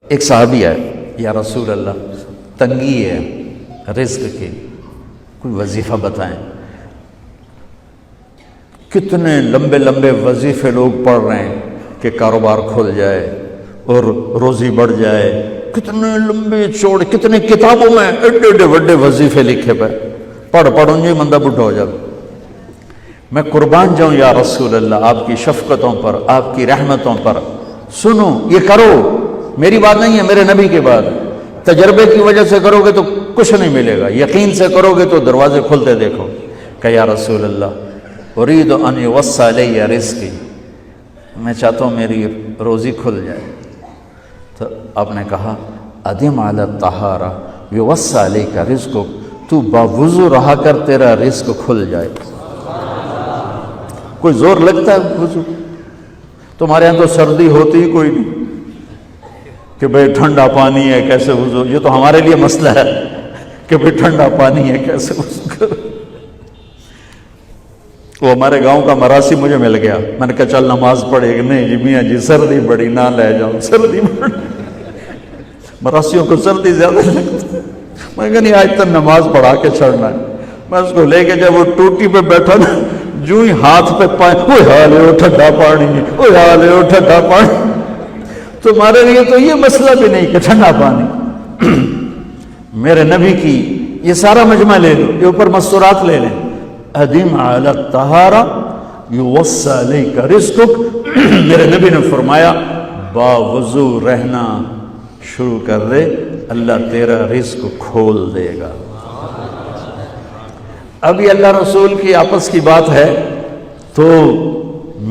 ایک صحابی ہے، یا رسول اللہ تنگی ہے رزق کی، کوئی وظیفہ بتائیں۔ کتنے لمبے لمبے وظیفے لوگ پڑھ رہے ہیں کہ کاروبار کھل جائے اور روزی بڑھ جائے، کتنے لمبے چوڑے، کتنے کتابوں میں ایڈے ایڈے بڑے وظیفے لکھے پہ، پڑھوں جی مندہ بڈھا ہو جائے۔ میں قربان جاؤں یا رسول اللہ آپ کی شفقتوں پر، آپ کی رحمتوں پر، سنو یہ کرو، میری بات نہیں ہے، میرے نبی کی بات۔ تجربے کی وجہ سے کرو گے تو کچھ نہیں ملے گا، یقین سے کرو گے تو دروازے کھلتے دیکھو۔ کہ یا رسول اللہ ارید ان یوسع علی رزقی، میں چاہتا ہوں میری روزی کھل جائے۔ تو آپ نے کہا ادم علی الطہارہ یوسع علیک رزقک، تو باوضو رہا کر تیرا رزق کھل جائے۔ کوئی زور لگتا ہے وضو؟ تمہارے یہاں تو سردی ہوتی ہی کوئی نہیں کہ بھئی ٹھنڈا پانی ہے کیسے وضو، یہ تو ہمارے لیے مسئلہ ہے کہ بھئی ٹھنڈا پانی ہے کیسے وضو کرو۔ وہ ہمارے گاؤں کا مراسی مجھے مل گیا، میں نے کہا چل نماز پڑھے گی، نہیں جی میاں جی سردی بڑی، نہ لے جاؤ سردی بڑی، مراسیوں کو سردی زیادہ لگتی ہے۔ میں کہا نہیں آج تک نماز پڑھا کے چھڑنا ہے۔ میں اس کو لے کے جب وہ ٹوٹی پہ بیٹھا نا، جو ہی ہاتھ پہ پائے، اوہ حالے ہو ٹھنڈا پانی، اوہ حالے ہو ٹھنڈا پانی۔ تمہارے لیے تو یہ مسئلہ بھی نہیں کہ ٹھنڈا پانی۔ میرے نبی کی یہ سارا مجمع لے لو، یہ اوپر مستورات لے لیں، ادم علی الطہارہ یوسع علیک رزقک۔ میرے نبی نے فرمایا باوضو رہنا شروع کر دے، اللہ تیرا رزق کھول دے گا۔ ابھی اللہ رسول کی آپس کی بات ہے تو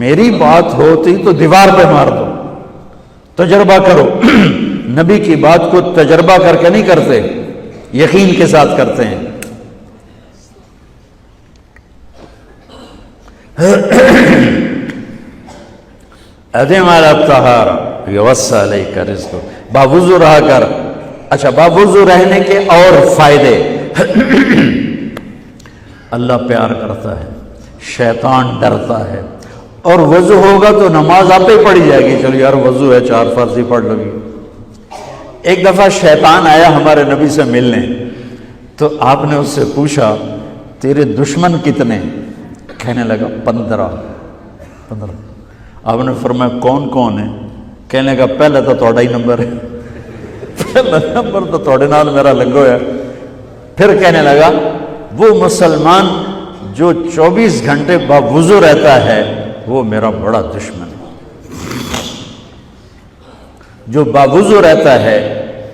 میری بات ہوتی تو دیوار پہ مار دو، تجربہ کرو۔ نبی کی بات کو تجربہ کر کے نہیں کرتے، یقین کے ساتھ کرتے ہیں۔ ادم علی الطہارہ یوسع علیک رزقک، باوضو رہا کر۔ اچھا باوضو رہنے کے اور فائدے، اللہ پیار کرتا ہے، شیطان ڈرتا ہے، اور وضو ہوگا تو نماز آپ ہی پڑھی جائے گی، چلو یار وضو ہے 4 فرض ہی پڑھ لو گی۔ ایک دفعہ شیطان آیا ہمارے نبی سے ملنے، تو آپ نے اس سے پوچھا تیرے دشمن کتنے؟ کہنے لگا 15۔ آپ نے فرمایا کون کون ہے؟ کہنے لگا پہلے تو تھوڑا ہی نمبر ہے، پہلا نمبر تو تھوڑے نال میرا لگو ہے۔ پھر کہنے لگا وہ مسلمان جو 24 گھنٹے باوضو رہتا ہے وہ میرا بڑا دشمن ہے۔ جو باوضو رہتا ہے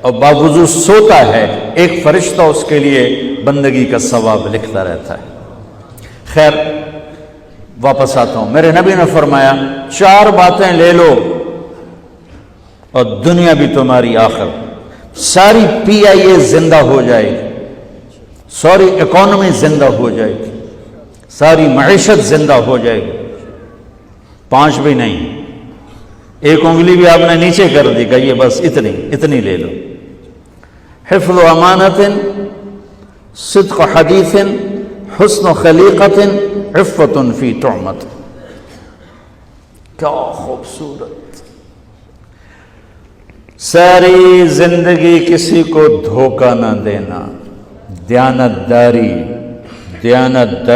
اور باوضو سوتا ہے، ایک فرشتہ اس کے لیے بندگی کا ثواب لکھتا رہتا ہے۔ خیر واپس آتا ہوں، میرے نبی نے فرمایا 4 باتیں لے لو اور دنیا بھی تمہاری آخر، ساری PIA زندہ ہو جائے گی، ساری اکانومی زندہ ہو جائے گی، ساری معیشت زندہ ہو جائے گی۔ 5 بھی نہیں، ایک انگلی بھی آپ نے نیچے کر دی، کہ یہ بس اتنی لے لو۔ حفظ و امانت، صدق حدیث، حسن خلیقت، عفت فی طعمت۔ کیا خوبصورت! ساری زندگی کسی کو دھوکہ نہ دینا، دیانت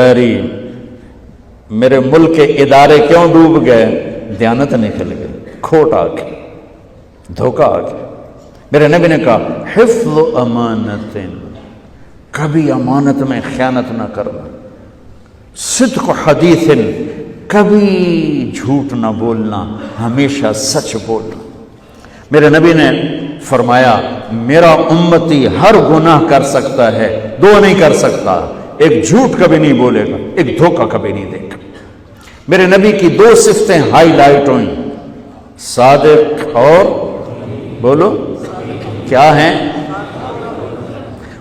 داری۔ میرے ملک کے ادارے کیوں ڈوب گئے؟ دیانت نکل گئی، کھوٹ آ گئی، دھوکہ آ گیا۔ میرے نبی نے کہا حفظ امانت، کبھی امانت میں خیانت نہ کرنا، صدق حدیث، کبھی جھوٹ نہ بولنا، ہمیشہ سچ بولنا۔ میرے نبی نے فرمایا میرا امتی ہر گناہ کر سکتا ہے، 2 نہیں کر سکتا، ایک جھوٹ کبھی نہیں بولے گا، ایک دھوکہ کبھی نہیں دے گا۔ میرے نبی کی 2 صفتیں ہائی لائٹ ہوئیں، صادق اور بولو کیا ہیں؟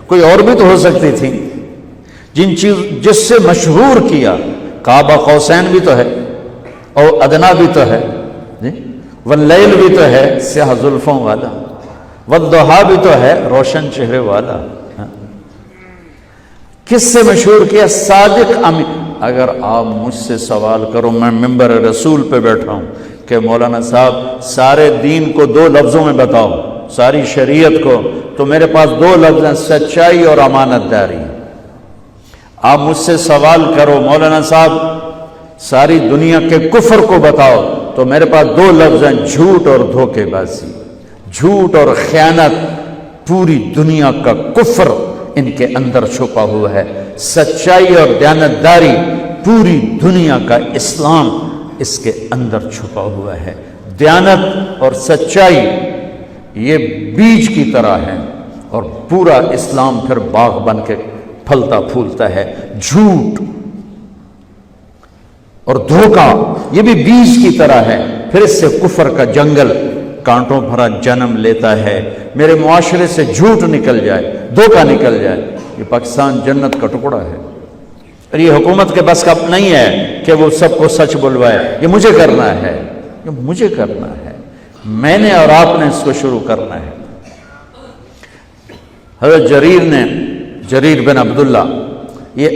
کوئی اور بھی تو ہو سکتی تھی، جس سے مشہور کیا، کعبہ قوسین بھی تو ہے، اور ادنا بھی تو ہے، واللیل بھی تو ہے سیاہ زلفوں والا، والضحیٰ بھی تو ہے روشن چہرے والا۔ کس سے مشہور کیا؟ صادق امین۔ اگر آپ مجھ سے سوال کرو، میں ممبر رسول پہ بیٹھا ہوں کہ مولانا صاحب سارے دین کو 2 لفظوں میں بتاؤ، ساری شریعت کو، تو میرے پاس دو لفظ ہیں، سچائی اور امانت داری۔ آپ مجھ سے سوال کرو مولانا صاحب ساری دنیا کے کفر کو بتاؤ، تو میرے پاس دو لفظ ہیں، جھوٹ اور دھوکے بازی۔ جھوٹ اور خیانت، پوری دنیا کا کفر ان کے اندر چھپا ہوا ہے، سچائی اور دیانتداری، پوری دنیا کا اسلام اس کے اندر چھپا ہوا ہے۔ دیانت اور سچائی یہ بیج کی طرح ہے، اور پورا اسلام پھر باغ بن کے پھلتا پھولتا ہے۔ جھوٹ اور دھوکہ یہ بھی بیج کی طرح ہے، پھر اس سے کفر کا جنگل کانٹوں بھرا جنم لیتا ہے۔ میرے معاشرے سے جھوٹ نکل جائے، دھوکہ نکل جائے، یہ پاکستان جنت کا ٹکڑا ہے۔ اور یہ حکومت کے بس کا نہیں ہے کہ وہ سب کو سچ بلوائے، یہ مجھے کرنا ہے، یہ مجھے کرنا ہے، میں نے اور آپ نے اس کو شروع کرنا ہے۔ حضرت جریر بن عبداللہ یہ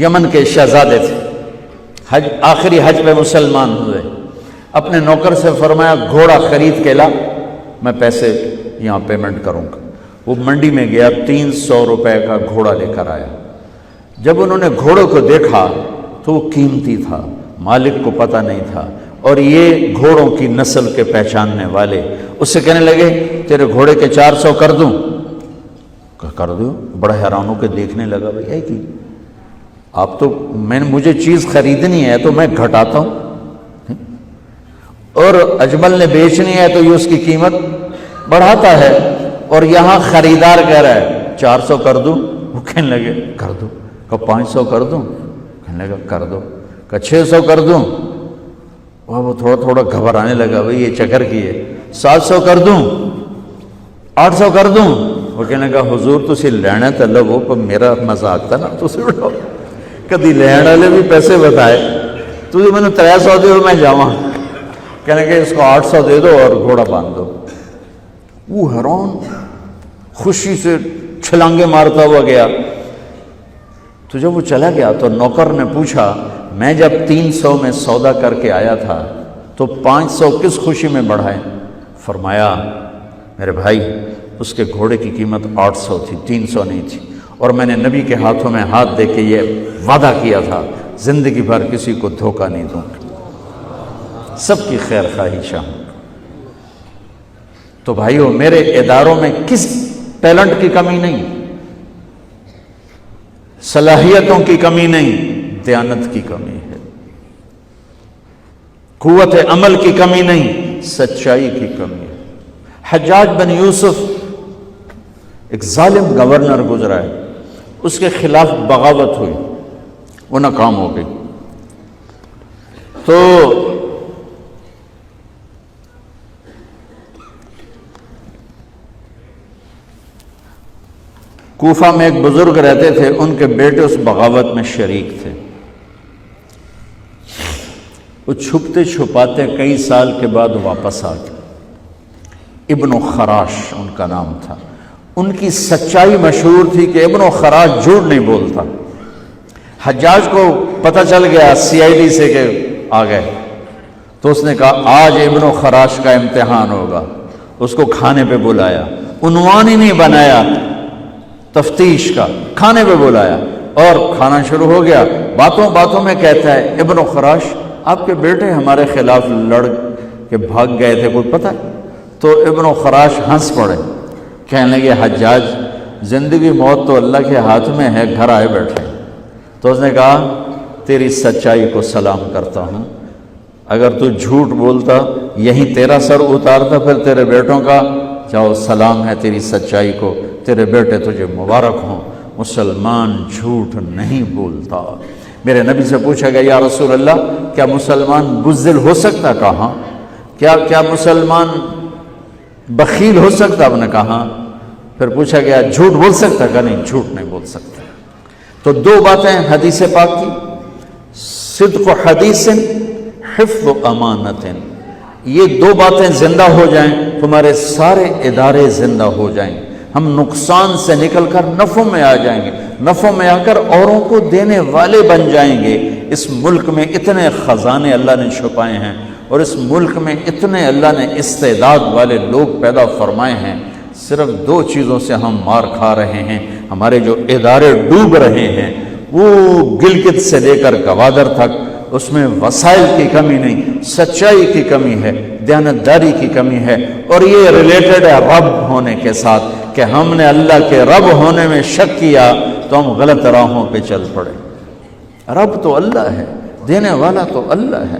یمن کے شہزادے تھے، آخری حج پہ مسلمان ہوئے، اپنے نوکر سے فرمایا گھوڑا خرید کے لا، میں پیسے یہاں پیمنٹ کروں گا۔ وہ منڈی میں گیا، 300 روپے کا گھوڑا لے کر آیا۔ جب انہوں نے گھوڑے کو دیکھا تو وہ قیمتی تھا، مالک کو پتہ نہیں تھا، اور یہ گھوڑوں کی نسل کے پہچاننے والے اس سے کہنے لگے تیرے گھوڑے کے 400 کر دوں؟ کر دو۔ بڑا حیران ہو کے دیکھنے لگا، بھائی کی آپ تو مجھے چیز خریدنی ہے تو میں گھٹاتا ہوں، اور اجمل نے بیچنی ہے تو یہ اس کی قیمت بڑھاتا ہے، اور یہاں خریدار کہہ رہا ہے 400 کر دوں؟ وہ کہنے لگے کر دو۔ کہ 500 کر دوں؟ کہنے لگا کر دو۔ کہ 600 کر دوں؟ وہ تھوڑا تھوڑا گھبرانے لگا، بھائی یہ چکر کی ہے۔ 700 کر دوں؟ 800 کر دوں؟ وہ کہنے لگا حضور تسی لینا تو لو، پر میرا مذاق تھا نا، تسی اڑو کدی لین والے بھی پیسے بتائے، تسی میں نے 300 دے میں جاواں، کہنے کہ اس کو 800 دے دو اور گھوڑا باندھ دو۔ وہ حیران خوشی سے چھلانگے مارتا ہوا گیا۔ تو جب وہ چلا گیا تو نوکر نے پوچھا میں جب 300 میں سودا کر کے آیا تھا تو 500 کس خوشی میں بڑھائے؟ فرمایا میرے بھائی اس کے گھوڑے کی قیمت 800 تھی، 300 نہیں تھی، اور میں نے نبی کے ہاتھوں میں ہاتھ دے کے یہ وعدہ کیا تھا زندگی بھر کسی کو دھوکہ نہیں دوں گا، سب کی خیر خواہی چاہوں۔ تو بھائیو میرے اداروں میں کس ٹیلنٹ کی کمی نہیں، صلاحیتوں کی کمی نہیں، دیانت کی کمی ہے، قوت عمل کی کمی نہیں، سچائی کی کمی ہے۔ حجاج بن یوسف ایک ظالم گورنر گزرا ہے، اس کے خلاف بغاوت ہوئی، وہ ناکام ہو گئی۔ تو کوفہ میں ایک بزرگ رہتے تھے، ان کے بیٹے اس بغاوت میں شریک تھے۔ وہ چھپتے چھپاتے کئی سال کے بعد واپس آ گئے۔ ابن خراش ان کا نام تھا۔ ان کی سچائی مشہور تھی کہ ابن خراش جھوٹ نہیں بولتا۔ حجاج کو پتہ چل گیا CID سے کہ آ گئے، تو اس نے کہا آج ابن خراش کا امتحان ہوگا۔ اس کو کھانے پہ بلایا، عنوان ہی نہیں بنایا تفتیش کا، کھانے پہ بلایا اور کھانا شروع ہو گیا۔ باتوں باتوں میں کہتا ہے ابن خراش آپ کے بیٹے ہمارے خلاف لڑ کے بھاگ گئے تھے، کوئی پتہ؟ تو ابن خراش ہنس پڑے، کہنے لگے حجاج زندگی موت تو اللہ کے ہاتھ میں ہے، گھر آئے بیٹھے۔ تو اس نے کہا تیری سچائی کو سلام کرتا ہوں، اگر تو جھوٹ بولتا یہیں تیرا سر اتارتا پھر تیرے بیٹوں کا، جاؤ سلام ہے تیری سچائی کو، تیرے بیٹے تجھے مبارک ہوں، مسلمان جھوٹ نہیں بولتا۔ میرے نبی سے پوچھا گیا یا رسول اللہ کیا مسلمان بزدل ہو سکتا؟ کہا کیا مسلمان بخیل ہو سکتا؟ آپ نے کہا۔ پھر پوچھا گیا جھوٹ بول سکتا؟ کہا نہیں، جھوٹ نہیں بول سکتا۔ تو دو باتیں حدیث پاک کی، صدق حدیث، حفظ امانت، یہ دو باتیں زندہ ہو جائیں تمہارے سارے ادارے زندہ ہو جائیں، ہم نقصان سے نکل کر نفع میں آ جائیں گے، نفع میں آ کر اوروں کو دینے والے بن جائیں گے۔ اس ملک میں اتنے خزانے اللہ نے چھپائے ہیں، اور اس ملک میں اتنے اللہ نے استعداد والے لوگ پیدا فرمائے ہیں، صرف 2 چیزوں سے ہم مار کھا رہے ہیں، ہمارے جو ادارے ڈوب رہے ہیں، وہ گلگت سے لے کر گوادر تک، اس میں وسائل کی کمی نہیں، سچائی کی کمی ہے، دیانتداری کی کمی ہے، اور یہ ریلیٹڈ ہے رب ہونے کے ساتھ کہ ہم نے اللہ کے رب ہونے میں شک کیا تو ہم غلط راہوں پہ چل پڑے۔ رب تو اللہ ہے، دینے والا تو اللہ ہے۔